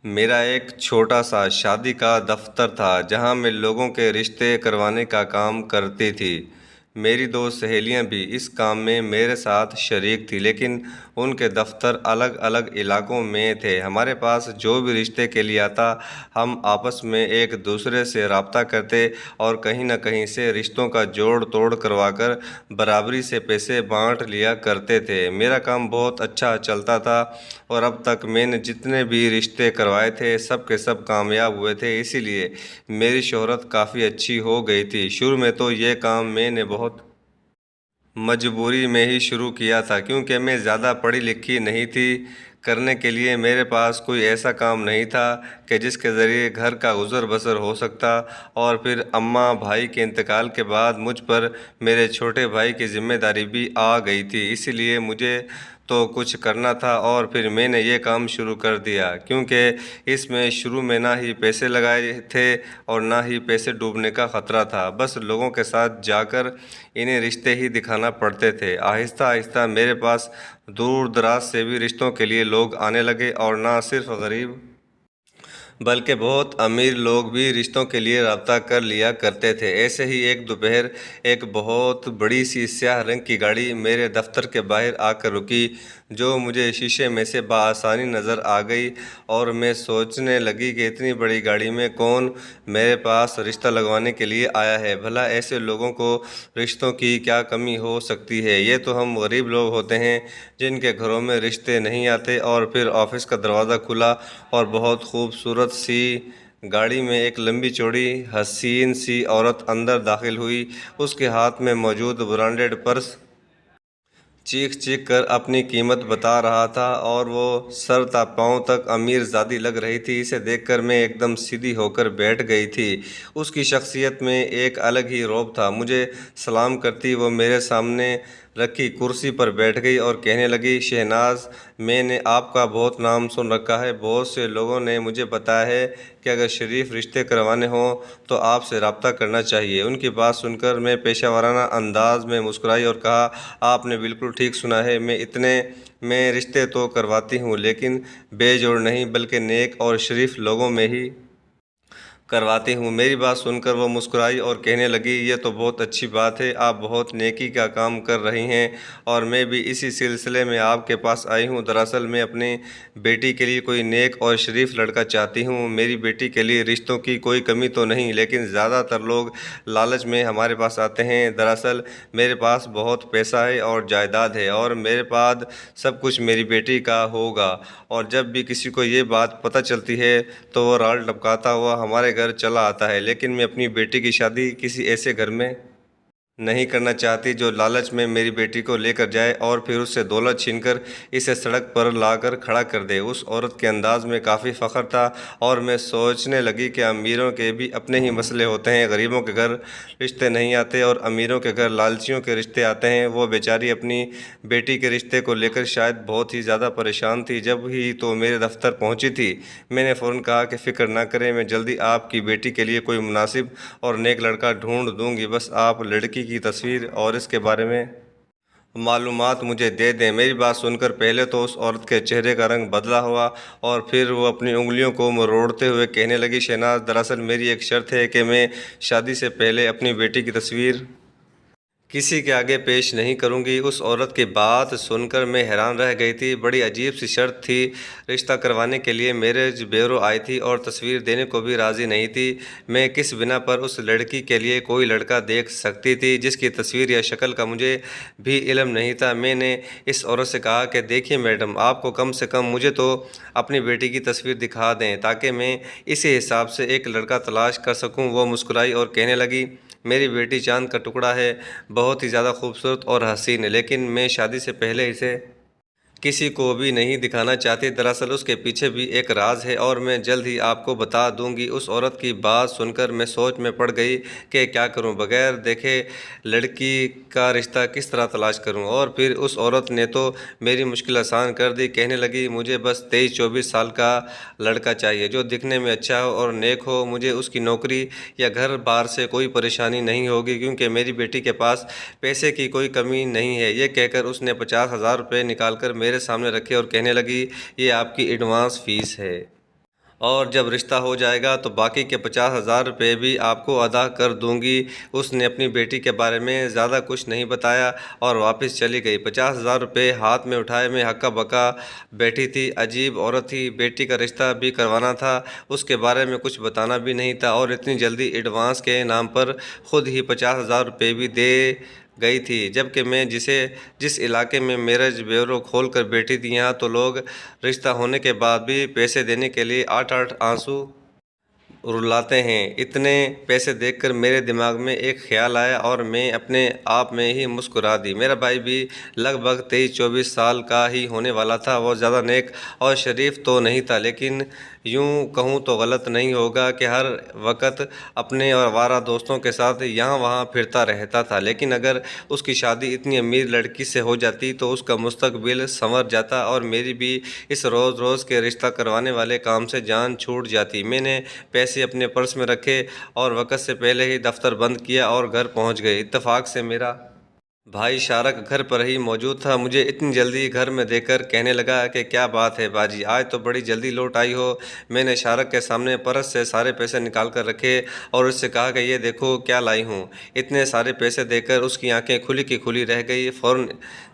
میرا ایک چھوٹا سا شادی کا دفتر تھا جہاں میں لوگوں کے رشتے کروانے کا کام کرتی تھی۔ میری دو سہیلیاں بھی اس کام میں میرے ساتھ شریک تھیں، لیکن ان کے دفتر الگ الگ علاقوں میں تھے۔ ہمارے پاس جو بھی رشتے کے لیے آتا، ہم آپس میں ایک دوسرے سے رابطہ کرتے اور کہیں نہ کہیں سے رشتوں کا جوڑ توڑ کروا کر برابری سے پیسے بانٹ لیا کرتے تھے۔ میرا کام بہت اچھا چلتا تھا اور اب تک میں نے جتنے بھی رشتے کروائے تھے سب کے سب کامیاب ہوئے تھے، اسی لیے میری شہرت کافی اچھی ہو گئی تھی۔ شروع میں تو یہ کام میں نے بہت مجبوری میں ہی شروع کیا تھا، کیونکہ میں زیادہ پڑھی لکھی نہیں تھی۔ کرنے کے لیے میرے پاس کوئی ایسا کام نہیں تھا کہ جس کے ذریعے گھر کا گزر بسر ہو سکتا، اور پھر اماں بھائی کے انتقال کے بعد مجھ پر میرے چھوٹے بھائی کی ذمہ داری بھی آ گئی تھی، اسی لیے مجھے تو کچھ کرنا تھا اور پھر میں نے یہ کام شروع کر دیا، کیونکہ اس میں شروع میں نہ ہی پیسے لگائے تھے اور نہ ہی پیسے ڈوبنے کا خطرہ تھا۔ بس لوگوں کے ساتھ جا کر انہیں رشتے ہی دکھانا پڑتے تھے۔ آہستہ آہستہ میرے پاس دور دراز سے بھی رشتوں کے لیے لوگ آنے لگے، اور نہ صرف غریب بلکہ بہت امیر لوگ بھی رشتوں کے لیے رابطہ کر لیا کرتے تھے۔ ایسے ہی ایک دوپہر ایک بہت بڑی سی سیاہ رنگ کی گاڑی میرے دفتر کے باہر آ کر رکی، جو مجھے شیشے میں سے بآسانی نظر آ گئی، اور میں سوچنے لگی کہ اتنی بڑی گاڑی میں کون میرے پاس رشتہ لگوانے کے لیے آیا ہے۔ بھلا ایسے لوگوں کو رشتوں کی کیا کمی ہو سکتی ہے؟ یہ تو ہم غریب لوگ ہوتے ہیں جن کے گھروں میں رشتے نہیں آتے۔ اور پھر آفس کا دروازہ کھلا اور بہت خوبصورت سی گاڑی میں ایک لمبی چوڑی حسین سی عورت اندر داخل ہوئی۔ اس کے ہاتھ میں موجود برانڈڈ پرس چیخ چیخ کر اپنی قیمت بتا رہا تھا، اور وہ سر تا پاؤں تک امیر زادی لگ رہی تھی۔ اسے دیکھ کر میں ایک دم سیدھی ہو کر بیٹھ گئی تھی۔ اس کی شخصیت میں ایک الگ ہی رعب تھا۔ مجھے سلام کرتی وہ میرے سامنے رکھی کرسی پر بیٹھ گئی اور کہنے لگی، شہناز، میں نے آپ کا بہت نام سن رکھا ہے۔ بہت سے لوگوں نے مجھے بتایا ہے کہ اگر شریف رشتے کروانے ہوں تو آپ سے رابطہ کرنا چاہیے۔ ان کی بات سن کر میں پیشہ ورانہ انداز میں مسکرائی اور کہا، آپ نے بالکل ٹھیک سنا ہے، میں رشتے تو کرواتی ہوں، لیکن بے جوڑ نہیں بلکہ نیک اور شریف لوگوں میں ہی کرواتی ہوں۔ میری بات سن کر وہ مسکرائی اور کہنے لگی، یہ تو بہت اچھی بات ہے، آپ بہت نیکی کا کام کر رہی ہیں، اور میں بھی اسی سلسلے میں آپ کے پاس آئی ہوں۔ دراصل میں اپنی بیٹی کے لیے کوئی نیک اور شریف لڑکا چاہتی ہوں۔ میری بیٹی کے لیے رشتوں کی کوئی کمی تو نہیں، لیکن زیادہ تر لوگ لالچ میں ہمارے پاس آتے ہیں۔ دراصل میرے پاس بہت پیسہ ہے اور جائیداد ہے، اور میرے بعد سب کچھ میری بیٹی کا ہوگا، اور جب بھی کسی کو یہ بات پتہ چلتی ہے تو وہ رال ٹپکاتا ہوا ہمارے گھر چلا آتا ہے۔ لیکن میں اپنی بیٹی کی شادی کسی ایسے گھر میں نہیں کرنا چاہتی جو لالچ میں میری بیٹی کو لے کر جائے اور پھر اس سے دولت چھین کر اسے سڑک پر لا کر کھڑا کر دے۔ اس عورت کے انداز میں کافی فخر تھا، اور میں سوچنے لگی کہ امیروں کے بھی اپنے ہی مسئلے ہوتے ہیں، غریبوں کے گھر رشتے نہیں آتے اور امیروں کے گھر لالچیوں کے رشتے آتے ہیں۔ وہ بیچاری اپنی بیٹی کے رشتے کو لے کر شاید بہت ہی زیادہ پریشان تھی۔ جب ہی تو میرے دفتر پہنچی تھی، میں نے فوراً کہا کہ فکر نہ کریں، میں جلدی آپ کی بیٹی کے لیے کوئی مناسب اور نیک لڑکا ڈھونڈ دوں گی، بس آپ لڑکی کی تصویر اور اس کے بارے میں معلومات مجھے دے دیں۔ میری بات سن کر پہلے تو اس عورت کے چہرے کا رنگ بدلا ہوا، اور پھر وہ اپنی انگلیوں کو مروڑتے ہوئے کہنے لگی، شہناز، دراصل میری ایک شرط ہے کہ میں شادی سے پہلے اپنی بیٹی کی تصویر کسی کے آگے پیش نہیں کروں گی۔ اس عورت کی بات سن کر میں حیران رہ گئی تھی۔ بڑی عجیب سی شرط تھی۔ رشتہ کروانے کے لیے میرج بیورو آئی تھی اور تصویر دینے کو بھی راضی نہیں تھی۔ میں کس بنا پر اس لڑکی کے لیے کوئی لڑکا دیکھ سکتی تھی جس کی تصویر یا شکل کا مجھے بھی علم نہیں تھا؟ میں نے اس عورت سے کہا کہ دیکھیے میڈم، آپ کو کم سے کم مجھے تو اپنی بیٹی کی تصویر دکھا دیں تاکہ میں اسی حساب سے ایک لڑکا تلاش کر سکوں۔ وہ مسکرائی اور کہنے لگی، میری بیٹی چاند کا ٹکڑا ہے، بہت ہی زیادہ خوبصورت اور حسین ہے، لیکن میں شادی سے پہلے اسے کسی کو بھی نہیں دکھانا چاہتی۔ دراصل اس کے پیچھے بھی ایک راز ہے، اور میں جلد ہی آپ کو بتا دوں گی۔ اس عورت کی بات سن کر میں سوچ میں پڑ گئی کہ کیا کروں، بغیر دیکھے لڑکی کا رشتہ کس طرح تلاش کروں؟ اور پھر اس عورت نے تو میری مشکل آسان کر دی، کہنے لگی، مجھے بس 23-24 سال کا لڑکا چاہیے جو دکھنے میں اچھا ہو اور نیک ہو۔ مجھے اس کی نوکری یا گھر بار سے کوئی پریشانی نہیں ہوگی، کیونکہ میری بیٹی کے پاس پیسے کی کوئی کمی نہیں ہے۔ یہ کہہ کر اس نے 50,000 روپے نکال کر میرے سامنے رکھے اور کہنے لگی، یہ آپ کی ایڈوانس فیس ہے۔ اور جب رشتہ ہو جائے گا تو باقی کے 50,000 روپے بھی آپ کو ادا کر دوں گی۔ اس نے اپنی بیٹی کے بارے میں زیادہ کچھ نہیں بتایا اور واپس چلی گئی۔ 50,000 روپے ہاتھ میں اٹھائے میں ہکا بکا بیٹھی تھی۔ عجیب عورت تھی، بیٹی کا رشتہ بھی کروانا تھا، اس کے بارے میں کچھ بتانا بھی نہیں تھا، اور اتنی جلدی ایڈوانس کے نام پر خود ہی 50,000 روپے بھی دے گئی تھی، جبکہ میں جس علاقے میں میرج بیورو کھول کر بیٹھی تھی، یہاں تو لوگ رشتہ ہونے کے بعد بھی پیسے دینے کے لیے آٹھ آنسو رلاتے ہیں۔ اتنے پیسے دیکھ کر میرے دماغ میں ایک خیال آیا اور میں اپنے آپ میں ہی مسکرا دی۔ میرا بھائی بھی لگ بھگ 23-24 سال کا ہی ہونے والا تھا۔ وہ زیادہ نیک اور شریف تو نہیں تھا، لیکن یوں کہوں تو غلط نہیں ہوگا کہ ہر وقت اپنے اور آوارہ دوستوں کے ساتھ یہاں وہاں پھرتا رہتا تھا، لیکن اگر اس کی شادی اتنی امیر لڑکی سے ہو جاتی تو اس کا مستقبل سنور جاتا اور میری بھی اس روز روز کے رشتہ کروانے والے کام سے جان چھوٹ جاتی۔ میں نے پیسے اپنے پرس میں رکھے اور وقت سے پہلے ہی دفتر بند کیا اور گھر پہنچ گئے۔ اتفاق سے میرا بھائی شارک گھر پر ہی موجود تھا۔ مجھے اتنی جلدی گھر میں دیکھ کر کہنے لگا کہ کیا بات ہے باجی، آج تو بڑی جلدی لوٹ آئی ہو۔ میں نے شارک کے سامنے پرس سے سارے پیسے نکال کر رکھے اور اس سے کہا کہ یہ دیکھو کیا لائی ہوں۔ اتنے سارے پیسے دیکھ کر اس کی آنکھیں کھلی کی کھلی رہ گئی۔ فوراً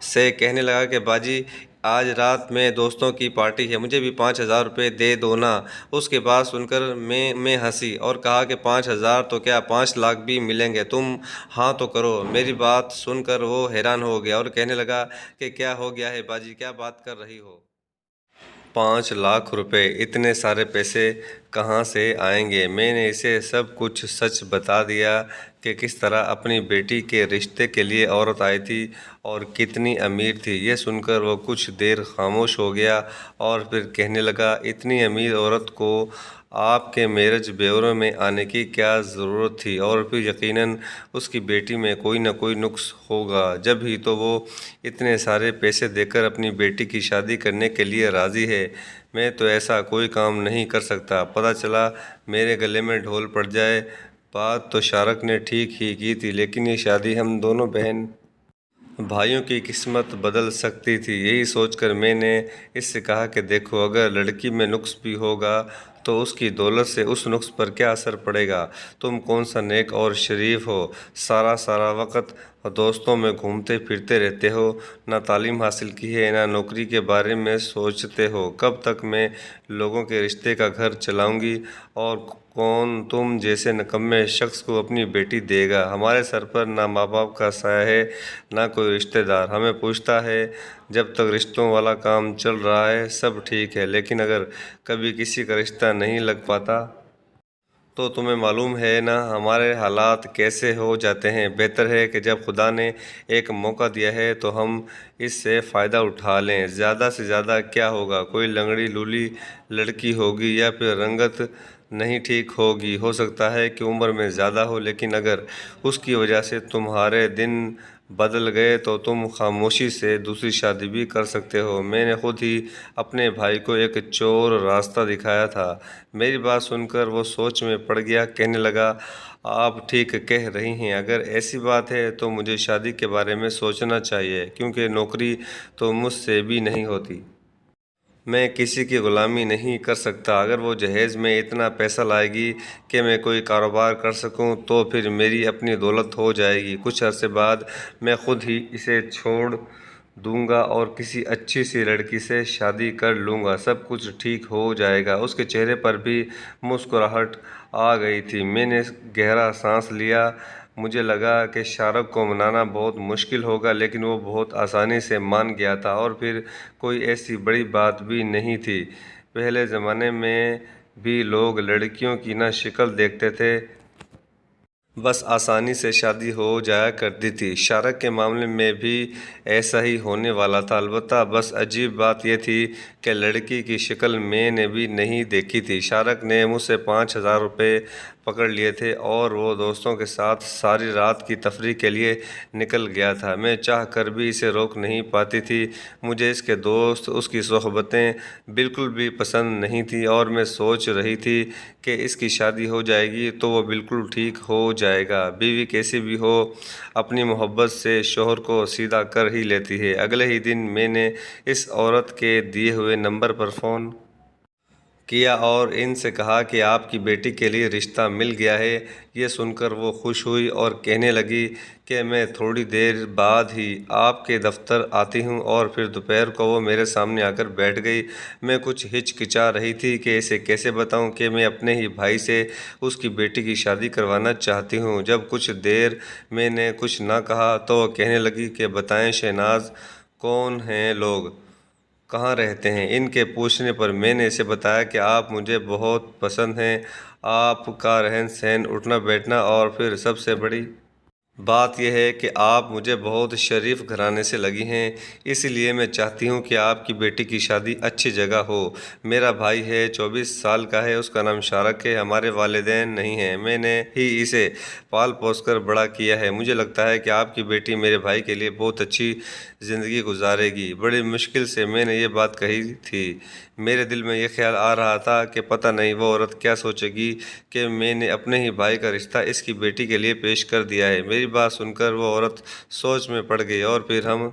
سے کہنے لگا کہ باجی آج رات میں دوستوں کی پارٹی ہے، مجھے بھی 5,000 روپے دے دو نا۔ اس کی بات سن کر میں ہنسی اور کہا کہ 5,000 تو کیا 5 لاکھ بھی ملیں گے، تم ہاں تو کرو۔ میری بات سن کر وہ حیران ہو گیا اور کہنے لگا کہ کیا ہو گیا ہے باجی، کیا بات کر رہی ہو؟ 5 لاکھ روپے! اتنے سارے پیسے کہاں سے آئیں گے؟ میں نے اسے سب کچھ سچ بتا دیا کہ کس طرح اپنی بیٹی کے رشتے کے لیے عورت آئی تھی اور کتنی امیر تھی۔ یہ سن کر وہ کچھ دیر خاموش ہو گیا اور پھر کہنے لگا، اتنی امیر عورت کو آپ کے میرج بیورو میں آنے کی کیا ضرورت تھی؟ اور پھر یقیناً اس کی بیٹی میں کوئی نہ کوئی نقص ہوگا، جب ہی تو وہ اتنے سارے پیسے دے کر اپنی بیٹی کی شادی کرنے کے لیے راضی ہے۔ میں تو ایسا کوئی کام نہیں کر سکتا، پتہ چلا میرے گلے میں ڈھول پڑ جائے۔ بات تو شارک نے ٹھیک ہی کی تھی، لیکن یہ شادی ہم دونوں بہن بھائیوں کی قسمت بدل سکتی تھی۔ یہی سوچ کر میں نے اس سے کہا کہ دیکھو، اگر لڑکی میں نقص بھی ہوگا تو اس کی دولت سے اس نقص پر کیا اثر پڑے گا؟ تم کون سا نیک اور شریف ہو، سارا وقت دوستوں میں گھومتے پھرتے رہتے ہو، نہ تعلیم حاصل کی ہے، نہ نوکری کے بارے میں سوچتے ہو۔ کب تک میں لوگوں کے رشتے کا گھر چلاؤں گی؟ اور کون تم جیسے نکمے شخص کو اپنی بیٹی دے گا؟ ہمارے سر پر نہ ماں باپ کا سایہ ہے، نہ کوئی رشتہ دار ہمیں پوچھتا ہے۔ جب تک رشتوں والا کام چل رہا ہے سب ٹھیک ہے، لیکن اگر کبھی کسی کا رشتہ نہیں لگ پاتا تو تمہیں معلوم ہے نا ہمارے حالات کیسے ہو جاتے ہیں۔ بہتر ہے کہ جب خدا نے ایک موقع دیا ہے تو ہم اس سے فائدہ اٹھا لیں۔ زیادہ سے زیادہ کیا ہوگا، کوئی لنگڑی لولی لڑکی ہوگی یا پھر رنگت نہیں ٹھیک ہوگی، ہو سکتا ہے کہ عمر میں زیادہ ہو، لیکن اگر اس کی وجہ سے تمہارے دن بدل گئے تو تم خاموشی سے دوسری شادی بھی کر سکتے ہو۔ میں نے خود ہی اپنے بھائی کو ایک چور راستہ دکھایا تھا۔ میری بات سن کر وہ سوچ میں پڑ گیا، کہنے لگا، آپ ٹھیک کہہ رہی ہیں، اگر ایسی بات ہے تو مجھے شادی کے بارے میں سوچنا چاہیے، کیونکہ نوکری تو مجھ سے بھی نہیں ہوتی۔ میں کسی کی غلامی نہیں کر سکتا۔ اگر وہ جہیز میں اتنا پیسہ لائے گی کہ میں کوئی کاروبار کر سکوں تو پھر میری اپنی دولت ہو جائے گی۔ کچھ عرصے بعد میں خود ہی اسے چھوڑ دوں گا اور کسی اچھی سی لڑکی سے شادی کر لوں گا، سب کچھ ٹھیک ہو جائے گا۔ اس کے چہرے پر بھی مسکراہٹ آ گئی تھی۔ میں نے گہرا سانس لیا۔ مجھے لگا کہ شارک کو منانا بہت مشکل ہوگا، لیکن وہ بہت آسانی سے مان گیا تھا، اور پھر کوئی ایسی بڑی بات بھی نہیں تھی۔ پہلے زمانے میں بھی لوگ لڑکیوں کی نہ شکل دیکھتے تھے، بس آسانی سے شادی ہو جایا کرتی تھی۔ شارک کے معاملے میں بھی ایسا ہی ہونے والا تھا، البتہ بس عجیب بات یہ تھی کہ لڑکی کی شکل میں نے بھی نہیں دیکھی تھی۔ شارک نے مجھ سے 5,000 روپے پکڑ لیے تھے اور وہ دوستوں کے ساتھ ساری رات کی تفریح کے لیے نکل گیا تھا۔ میں چاہ کر بھی اسے روک نہیں پاتی تھی۔ مجھے اس کے دوست، اس کی صحبتیں بالکل بھی پسند نہیں تھیں، اور میں سوچ رہی تھی کہ اس کی شادی ہو جائے گی تو وہ بالکل ٹھیک ہو جائے گا۔ بیوی کیسی بھی ہو، اپنی محبت سے شوہر کو سیدھا کر ہی لیتی ہے۔ اگلے ہی دن میں نے اس عورت کے دیے ہوئے نمبر پر فون کیا اور ان سے کہا کہ آپ کی بیٹی کے لیے رشتہ مل گیا ہے۔ یہ سن کر وہ خوش ہوئی اور کہنے لگی کہ میں تھوڑی دیر بعد ہی آپ کے دفتر آتی ہوں، اور پھر دوپہر کو وہ میرے سامنے آ کر بیٹھ گئی۔ میں کچھ ہچکچا رہی تھی کہ اسے کیسے بتاؤں کہ میں اپنے ہی بھائی سے اس کی بیٹی کی شادی کروانا چاہتی ہوں۔ جب کچھ دیر میں نے کچھ نہ کہا تو وہ کہنے لگی کہ بتائیں شہناز، کون ہیں لوگ، کہاں رہتے ہیں؟ ان کے پوچھنے پر میں نے اسے بتایا کہ آپ مجھے بہت پسند ہیں، آپ کا رہن سہن، اٹھنا بیٹھنا، اور پھر سب سے بڑی بات یہ ہے کہ آپ مجھے بہت شریف گھرانے سے لگی ہیں، اس لیے میں چاہتی ہوں کہ آپ کی بیٹی کی شادی اچھی جگہ ہو۔ میرا بھائی ہے، 24 سال کا ہے، اس کا نام شارک ہے، ہمارے والدین نہیں ہیں، میں نے ہی اسے پال پوس کر بڑا کیا ہے۔ مجھے لگتا ہے کہ آپ کی بیٹی میرے بھائی کے لیے بہت اچھی زندگی گزارے گی۔ بڑی مشکل سے میں نے یہ بات کہی تھی۔ میرے دل میں یہ خیال آ رہا تھا کہ پتہ نہیں وہ عورت کیا سوچے گی کہ میں نے اپنے ہی بھائی کا رشتہ اس کی بیٹی کے لیے پیش کر دیا ہے۔ میری بات سن کر وہ عورت سوچ میں پڑ گئی اور پھر ہم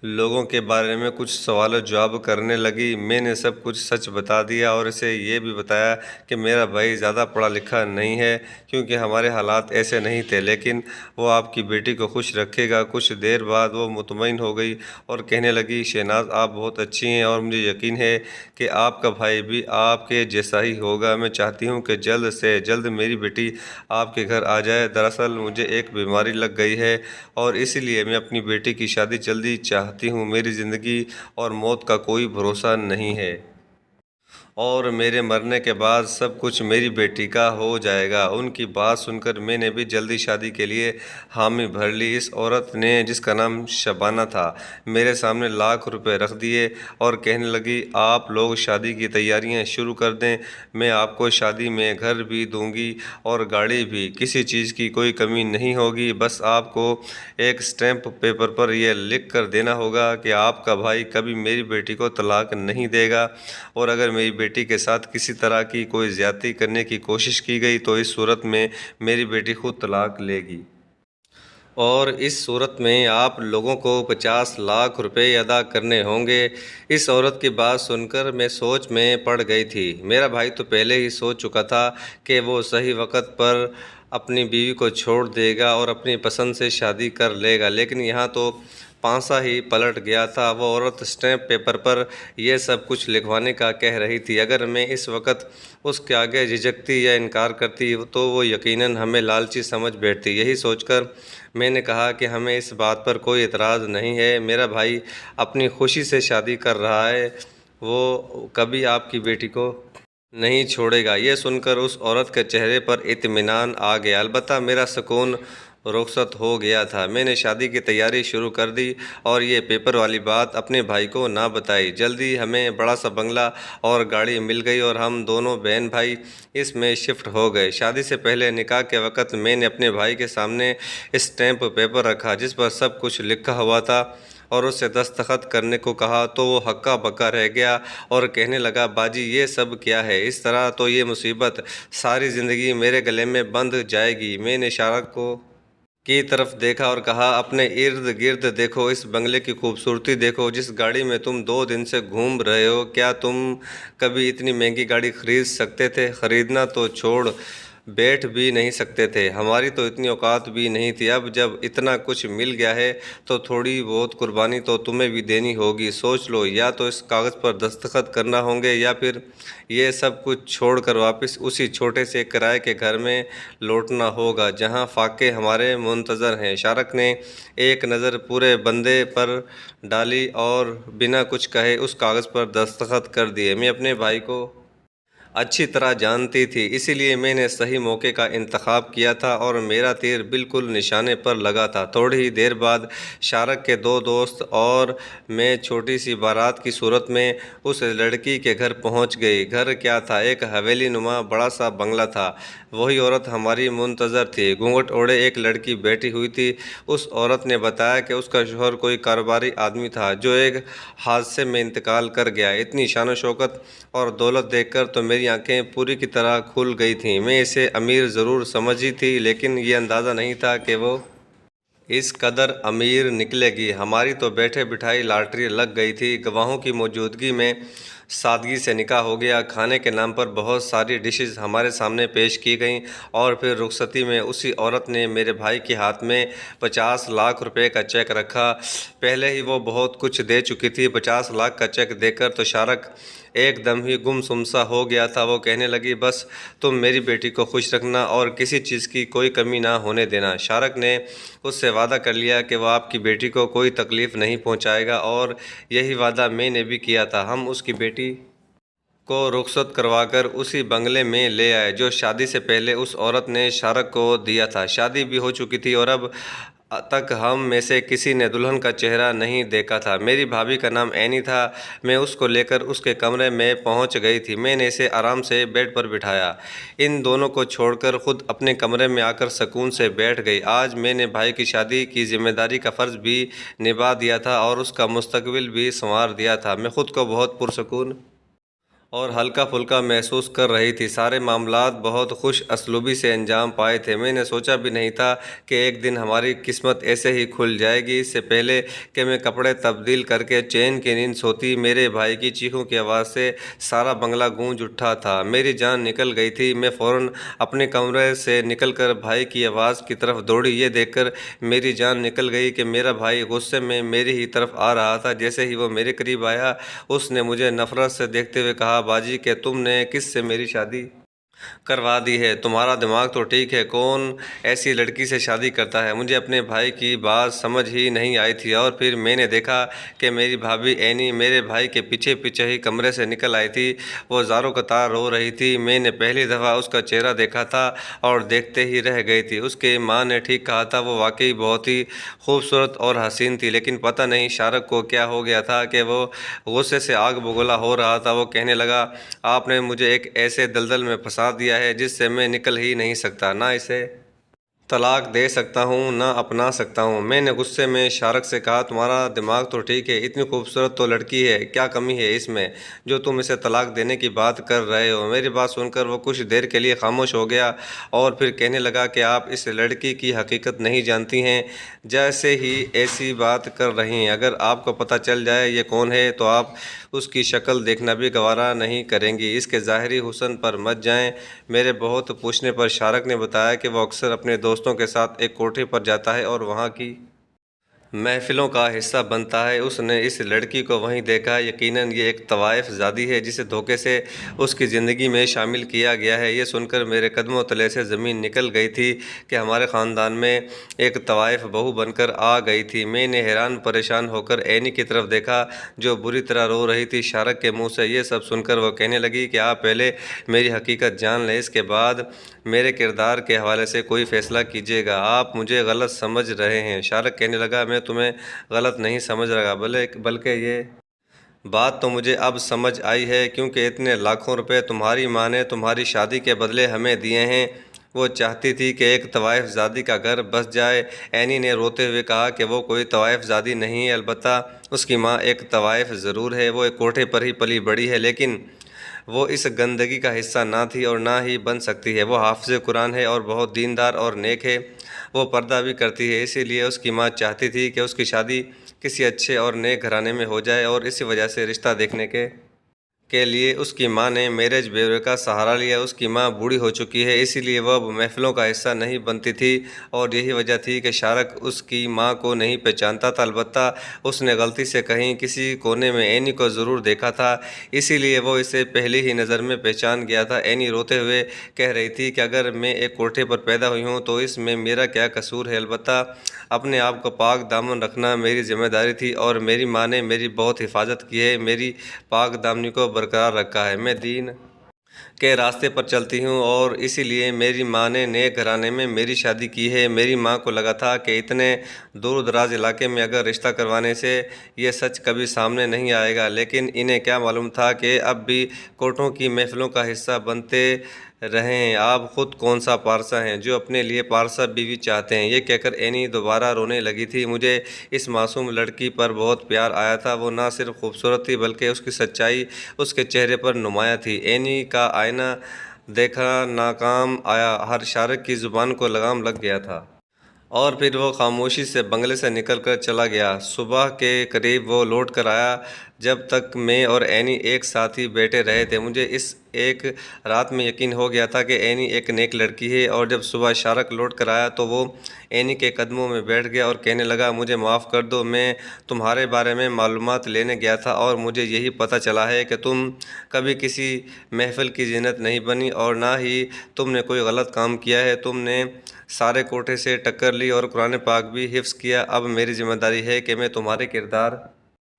لوگوں کے بارے میں کچھ سوال و جواب کرنے لگی۔ میں نے سب کچھ سچ بتا دیا اور اسے یہ بھی بتایا کہ میرا بھائی زیادہ پڑھا لکھا نہیں ہے، کیونکہ ہمارے حالات ایسے نہیں تھے، لیکن وہ آپ کی بیٹی کو خوش رکھے گا۔ کچھ دیر بعد وہ مطمئن ہو گئی اور کہنے لگی شہناز، آپ بہت اچھی ہیں اور مجھے یقین ہے کہ آپ کا بھائی بھی آپ کے جیسا ہی ہوگا۔ میں چاہتی ہوں کہ جلد سے جلد میری بیٹی آپ کے گھر آ جائے۔ دراصل مجھے ایک بیماری لگ گئی ہے اور اس لیے میں اپنی بیٹی کی شادی جلدی چاہتی ہوں۔ میری زندگی اور موت کا کوئی بھروسہ نہیں ہے، اور میرے مرنے کے بعد سب کچھ میری بیٹی کا ہو جائے گا۔ ان کی بات سن کر میں نے بھی جلدی شادی کے لیے حامی بھر لی۔ اس عورت نے، جس کا نام شبانہ تھا، میرے سامنے لاکھ روپے رکھ دیے اور کہنے لگی آپ لوگ شادی کی تیاریاں شروع کر دیں، میں آپ کو شادی میں گھر بھی دوں گی اور گاڑی بھی، کسی چیز کی کوئی کمی نہیں ہوگی۔ بس آپ کو ایک اسٹیمپ پیپر پر یہ لکھ کر دینا ہوگا کہ آپ کا بھائی کبھی میری بیٹی کو طلاق نہیں دے گا، اور اگر میری بیٹی کے ساتھ کسی طرح کی کوئی زیادتی کرنے کی کوشش کی گئی تو اس صورت میں میری بیٹی خود طلاق لے گی، اور اس صورت میں آپ لوگوں کو 50 لاکھ روپے ادا کرنے ہوں گے۔ اس عورت کی بات سن کر میں سوچ میں پڑ گئی تھی۔ میرا بھائی تو پہلے ہی سوچ چکا تھا کہ وہ صحیح وقت پر اپنی بیوی کو چھوڑ دے گا اور اپنی پسند سے شادی کر لے گا، لیکن یہاں تو پانسا ہی پلٹ گیا تھا۔ وہ عورت اسٹیمپ پیپر پر یہ سب کچھ لکھوانے کا کہہ رہی تھی۔ اگر میں اس وقت اس کے آگے جھجکتی یا انکار کرتی تو وہ یقیناً ہمیں لالچی سمجھ بیٹھتی۔ یہی سوچ کر میں نے کہا کہ ہمیں اس بات پر کوئی اعتراض نہیں ہے، میرا بھائی اپنی خوشی سے شادی کر رہا ہے، وہ کبھی آپ کی بیٹی کو نہیں چھوڑے گا۔ یہ سن کر اس عورت کے چہرے پر اطمینان آ گیا، البتہ میرا سکون رخصت ہو گیا تھا۔ میں نے شادی کی تیاری شروع کر دی اور یہ پیپر والی بات اپنے بھائی کو نہ بتائی۔ جلدی ہمیں بڑا سا بنگلہ اور گاڑی مل گئی اور ہم دونوں بہن بھائی اس میں شفٹ ہو گئے۔ شادی سے پہلے نکاح کے وقت میں نے اپنے بھائی کے سامنے اسٹیمپ پیپر رکھا جس پر سب کچھ لکھا ہوا تھا اور اس سے دستخط کرنے کو کہا تو وہ ہکا بکا رہ گیا اور کہنے لگا باجی یہ سب کیا ہے؟ اس طرح تو یہ مصیبت ساری زندگی میرے گلے میں بندھ جائے گی۔ میں نے شارک کی طرف دیکھا اور کہا اپنے ارد گرد دیکھو، اس بنگلے کی خوبصورتی دیکھو، جس گاڑی میں تم 2 دن سے گھوم رہے ہو، کیا تم کبھی اتنی مہنگی گاڑی خرید سکتے تھے؟ خریدنا تو چھوڑ، بیٹھ بھی نہیں سکتے تھے، ہماری تو اتنی اوقات بھی نہیں تھی۔ اب جب اتنا کچھ مل گیا ہے تو تھوڑی بہت قربانی تو تمہیں بھی دینی ہوگی۔ سوچ لو، یا تو اس کاغذ پر دستخط کرنا ہوں گے یا پھر یہ سب کچھ چھوڑ کر واپس اسی چھوٹے سے کرائے کے گھر میں لوٹنا ہوگا جہاں فاقے ہمارے منتظر ہیں۔ شارک نے ایک نظر پورے بندے پر ڈالی اور بنا کچھ کہے اس کاغذ پر دستخط کر دیے۔ میں اپنے بھائی کو اچھی طرح جانتی تھی، اسی لیے میں نے صحیح موقع کا انتخاب کیا تھا اور میرا تیر بالکل نشانے پر لگا تھا۔ تھوڑی ہی دیر بعد شارک کے 2 دوست اور میں چھوٹی سی بارات کی صورت میں اس لڑکی کے گھر پہنچ گئی۔ گھر کیا تھا، ایک حویلی نما بڑا سا بنگلہ تھا۔ وہی عورت ہماری منتظر تھی، گھونگھٹ اوڑھے ایک لڑکی بیٹھی ہوئی تھی۔ اس عورت نے بتایا کہ اس کا شوہر کوئی کاروباری آدمی تھا جو ایک حادثے میں انتقال کر گیا۔ اتنی شان و شوکت اور دولت دیکھ کر تو میری آنکھیں پوری کی طرح کھل گئی تھیں۔ میں اسے امیر ضرور سمجھی تھی، لیکن یہ اندازہ نہیں تھا کہ وہ اس قدر امیر نکلے گی۔ ہماری تو بیٹھے بٹھائی لاٹری لگ گئی تھی۔ گواہوں کی موجودگی میں سادگی سے نکاح ہو گیا۔ کھانے کے نام پر بہت ساری ڈشز ہمارے سامنے پیش کی گئیں، اور پھر رخصتی میں اسی عورت نے میرے بھائی کے ہاتھ میں 50 لاکھ روپے کا چیک رکھا۔ پہلے ہی وہ بہت کچھ دے چکی تھی۔ 50 لاکھ کا چیک دے کر تو شارق ایک دم ہی گم سم سا ہو گیا تھا۔ وہ کہنے لگی، بس تم میری بیٹی کو خوش رکھنا اور کسی چیز کی کوئی کمی نہ ہونے دینا۔ شارق نے اس سے وعدہ کر لیا کہ وہ آپ کی بیٹی کو کوئی تکلیف نہیں پہنچائے گا، اور یہی وعدہ میں نے بھی کیا تھا۔ ہم اس کی بیٹی کو رخصت کروا کر اسی بنگلے میں لے آئے جو شادی سے پہلے اس عورت نے شارق کو دیا تھا۔ شادی بھی ہو چکی تھی اور اب تک ہم میں سے کسی نے دلہن کا چہرہ نہیں دیکھا تھا۔ میری بھابھی کا نام اینی تھا۔ میں اس کو لے کر اس کے کمرے میں پہنچ گئی تھی۔ میں نے اسے آرام سے بیڈ پر بٹھایا، ان دونوں کو چھوڑ کر خود اپنے کمرے میں آ کر سکون سے بیٹھ گئی۔ آج میں نے بھائی کی شادی کی ذمہ داری کا فرض بھی نبھا دیا تھا اور اس کا مستقبل بھی سنوار دیا تھا۔ میں خود کو بہت پرسکون اور ہلکا پھلکا محسوس کر رہی تھی۔ سارے معاملات بہت خوش اسلوبی سے انجام پائے تھے۔ میں نے سوچا بھی نہیں تھا کہ ایک دن ہماری قسمت ایسے ہی کھل جائے گی۔ اس سے پہلے کہ میں کپڑے تبدیل کر کے چین کی نیند سوتی، میرے بھائی کی چیخوں کی آواز سے سارا بنگلہ گونج اٹھا تھا۔ میری جان نکل گئی تھی۔ میں فوراً اپنے کمرے سے نکل کر بھائی کی آواز کی طرف دوڑی۔ یہ دیکھ کر میری جان نکل گئی کہ میرا بھائی غصے میں میری ہی طرف آ رہا تھا۔ جیسے ہی وہ میرے قریب آیا، اس نے مجھے نفرت سے دیکھتے ہوئے کہا، باجی کہ تم نے کس سے میری شادی کروا دی ہے؟ تمہارا دماغ تو ٹھیک ہے؟ کون ایسی لڑکی سے شادی کرتا ہے؟ مجھے اپنے بھائی کی بات سمجھ ہی نہیں آئی تھی، اور پھر میں نے دیکھا کہ میری بھابھی اینی میرے بھائی کے پیچھے پیچھے ہی کمرے سے نکل آئی تھی۔ وہ زاروں قطار رو رہی تھی۔ میں نے پہلی دفعہ اس کا چہرہ دیکھا تھا اور دیکھتے ہی رہ گئی تھی۔ اس کی ماں نے ٹھیک کہا تھا، وہ واقعی بہت ہی خوبصورت اور حسین تھی، لیکن پتہ نہیں شارق کو کیا ہو گیا تھا کہ وہ غصے سے آگ بگولا ہو رہا تھا۔ وہ کہنے لگا، آپ نے مجھے ایک ایسے دلدل میں پھنسا دیا ہے جس سے میں نکل ہی نہیں سکتا، نہ اسے طلاق دے سکتا ہوں نہ اپنا سکتا ہوں۔ میں نے غصے میں شارق سے کہا، تمہارا دماغ تو ٹھیک ہے، اتنی خوبصورت تو لڑکی ہے، کیا کمی ہے اس میں جو تم اسے طلاق دینے کی بات کر رہے ہو؟ میری بات سن کر وہ کچھ دیر کے لیے خاموش ہو گیا اور پھر کہنے لگا کہ آپ اس لڑکی کی حقیقت نہیں جانتی ہیں، جیسے ہی ایسی بات کر رہی ہیں۔ اگر آپ کو پتہ چل جائے یہ کون ہے تو آپ اس کی شکل دیکھنا بھی گوارا نہیں کریں گی۔ اس کے ظاہری حسن پر مت جائیں۔ میرے بہت پوچھنے پر شارق نے بتایا کہ وہ اکثر اپنے دوستوں کے ساتھ ایک کوٹھے پر جاتا ہے اور وہاں کی محفلوں کا حصہ بنتا ہے۔ اس نے اس لڑکی کو وہیں دیکھا ہے۔ یقیناً یہ ایک طوائف زادی ہے جسے دھوکے سے اس کی زندگی میں شامل کیا گیا ہے۔ یہ سن کر میرے قدموں تلے سے زمین نکل گئی تھی کہ ہمارے خاندان میں ایک طوائف بہو بن کر آ گئی تھی۔ میں نے حیران پریشان ہو کر اینی کی طرف دیکھا جو بری طرح رو رہی تھی۔ شارق کے منہ سے یہ سب سن کر وہ کہنے لگی کہ آپ پہلے میری حقیقت جان لیں، اس کے بعد میرے کردار کے حوالے سے کوئی فیصلہ کیجیے گا۔ آپ مجھے غلط سمجھ رہے ہیں۔ شارق کہنے لگا، میں تمہیں غلط نہیں سمجھ رہا، بلکہ یہ بات تو مجھے اب سمجھ آئی ہے، کیونکہ اتنے لاکھوں روپے تمہاری ماں نے تمہاری شادی کے بدلے ہمیں دیے ہیں۔ وہ چاہتی تھی کہ ایک طوائف زادی کا گھر بس جائے۔ اینی نے روتے ہوئے کہا کہ وہ کوئی طوائف زادی نہیں ہے، البتہ اس کی ماں ایک طوائف ضرور ہے۔ وہ ایک کوٹھے پر ہی پلی بڑھی ہے، لیکن وہ اس گندگی کا حصہ نہ تھی اور نہ ہی بن سکتی ہے۔ وہ حافظ قرآن ہے اور بہت دیندار اور نیک ہے۔ وہ پردہ بھی کرتی ہے، اسی لیے اس کی ماں چاہتی تھی کہ اس کی شادی کسی اچھے اور نیک گھرانے میں ہو جائے، اور اسی وجہ سے رشتہ دیکھنے کے لیے اس کی ماں نے میرج بیورو کا سہارا لیا۔ اس کی ماں بوڑھی ہو چکی ہے، اسی لیے وہ اب محفلوں کا حصہ نہیں بنتی تھی، اور یہی وجہ تھی کہ شارق اس کی ماں کو نہیں پہچانتا تھا۔ البتہ اس نے غلطی سے کہیں کسی کونے میں اینی کو ضرور دیکھا تھا، اسی لیے وہ اسے پہلی ہی نظر میں پہچان گیا تھا۔ اینی روتے ہوئے کہہ رہی تھی کہ اگر میں ایک کوٹھے پر پیدا ہوئی ہوں تو اس میں میرا کیا قصور ہے؟ البتہ اپنے آپ کو پاک دامن رکھنا میری ذمہ داری تھی، اور میری ماں نے میری بہت حفاظت کی ہے، میری پاک دامنی کو برقرار رکھا ہے۔ میں دین کے راستے پر چلتی ہوں، اور اسی لیے میری ماں نے نیک گھرانے میں میری شادی کی ہے۔ میری ماں کو لگا تھا کہ اتنے دور دراز علاقے میں اگر رشتہ کروانے سے یہ سچ کبھی سامنے نہیں آئے گا، لیکن انہیں کیا معلوم تھا کہ اب بھی کوٹھوں کی محفلوں کا حصہ بنتے رہے ہیں۔ آپ خود کون سا پارسا ہیں جو اپنے لیے پارسا بیوی چاہتے ہیں؟ یہ کہہ کر اینی دوبارہ رونے لگی تھی۔ مجھے اس معصوم لڑکی پر بہت پیار آیا تھا۔ وہ نہ صرف خوبصورت تھی بلکہ اس کی سچائی اس کے چہرے پر نمایاں تھی۔ اینی کا آئینہ دیکھنا ناکام آیا، ہر شارق کی زبان کو لگام لگ گیا تھا۔ اور پھر وہ خاموشی سے بنگلے سے نکل کر چلا گیا۔ صبح کے قریب وہ لوٹ کر آیا، جب تک میں اور اینی ایک ساتھ ہی بیٹھے رہے تھے۔ مجھے اس ایک رات میں یقین ہو گیا تھا کہ اینی ایک نیک لڑکی ہے، اور جب صبح شارک لوٹ کر آیا تو وہ اینی کے قدموں میں بیٹھ گیا اور کہنے لگا، مجھے معاف کر دو، میں تمہارے بارے میں معلومات لینے گیا تھا اور مجھے یہی پتہ چلا ہے کہ تم کبھی کسی محفل کی زینت نہیں بنی اور نہ ہی تم نے کوئی غلط کام کیا ہے۔ تم نے سارے کوٹے سے ٹکر لی اور قرآن پاک بھی حفظ کیا۔ اب میری ذمہ داری ہے کہ میں تمہارے کردار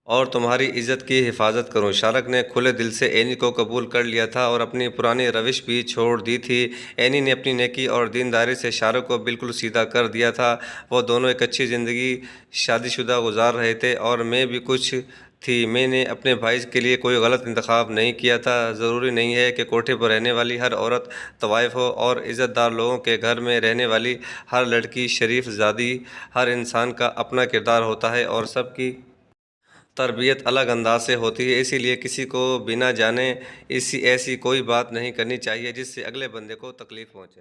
اور تمہاری عزت کی حفاظت کروں۔ شارک نے کھلے دل سے اینی کو قبول کر لیا تھا اور اپنی پرانی روش بھی چھوڑ دی تھی۔ اینی نے اپنی نیکی اور دینداری سے شارک کو بالکل سیدھا کر دیا تھا۔ وہ دونوں ایک اچھی زندگی شادی شدہ گزار رہے تھے، اور میں بھی کچھ تھی۔ میں نے اپنے بھائی کے لیے کوئی غلط انتخاب نہیں کیا تھا۔ ضروری نہیں ہے کہ کوٹھے پر رہنے والی ہر عورت طوائف ہو، اور عزت دار لوگوں کے گھر میں رہنے والی ہر لڑکی شریف زادی۔ ہر انسان کا اپنا کردار ہوتا ہے اور سب کی تربیت الگ انداز سے ہوتی ہے، اسی لیے کسی کو بنا جانے ایسی کوئی بات نہیں کرنی چاہیے جس سے اگلے بندے کو تکلیف پہنچے۔